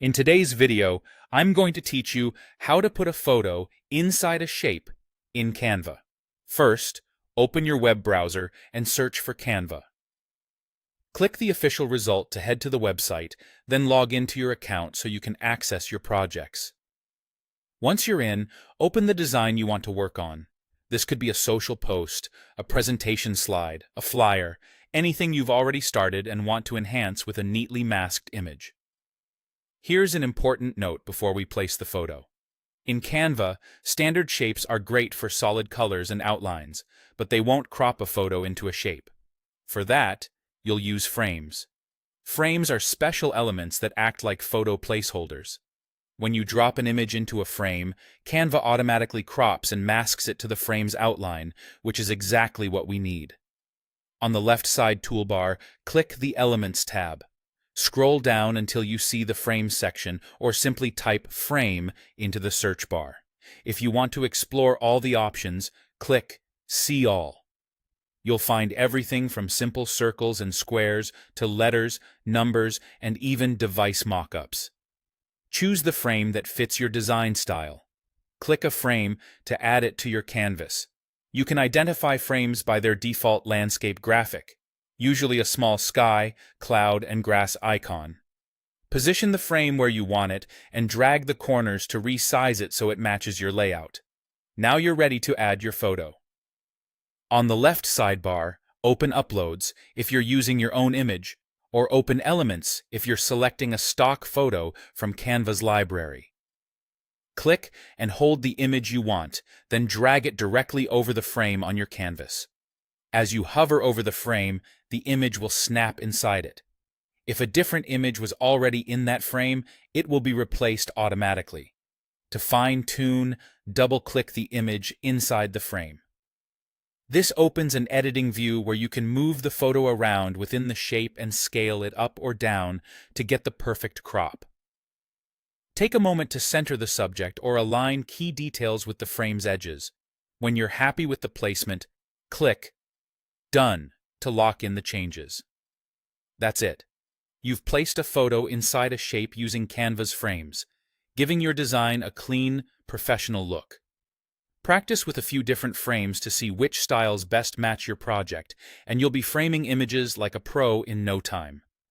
In today's video, I'm going to teach you how to put a photo inside a shape in Canva. First, open your web browser and search for Canva. Click the official result to head to the website, then log into your account so you can access your projects. Once you're in, open the design you want to work on. This could be a social post, a presentation slide, a flyer, anything you've already started and want to enhance with a neatly masked image. Here's an important note before we place the photo. In Canva, standard shapes are great for solid colors and outlines, but they won't crop a photo into a shape. For that, you'll use frames. Frames are special elements that act like photo placeholders. When you drop an image into a frame, Canva automatically crops and masks it to the frame's outline, which is exactly what we need. On the left side toolbar, click the Elements tab. Scroll down until you see the Frame section, or simply type Frame into the search bar. If you want to explore all the options, click See All. You'll find everything from simple circles and squares to letters, numbers, and even device mockups. Choose the frame that fits your design style. Click a frame to add it to your canvas. You can identify frames by their default landscape graphic, usually a small sky, cloud, and grass icon. Position the frame where you want it and drag the corners to resize it so it matches your layout. Now you're ready to add your photo. On the left sidebar, open Uploads if you're using your own image, or open Elements if you're selecting a stock photo from Canva's library. Click and hold the image you want, then drag it directly over the frame on your canvas. As you hover over the frame, the image will snap inside it. If a different image was already in that frame, it will be replaced automatically. To fine-tune, double-click the image inside the frame. This opens an editing view where you can move the photo around within the shape and scale it up or down to get the perfect crop. Take a moment to center the subject or align key details with the frame's edges. When you're happy with the placement, click Done to lock in the changes. That's it. You've placed a photo inside a shape using Canva's frames, giving your design a clean, professional look. Practice with a few different frames to see which styles best match your project, and you'll be framing images like a pro in no time.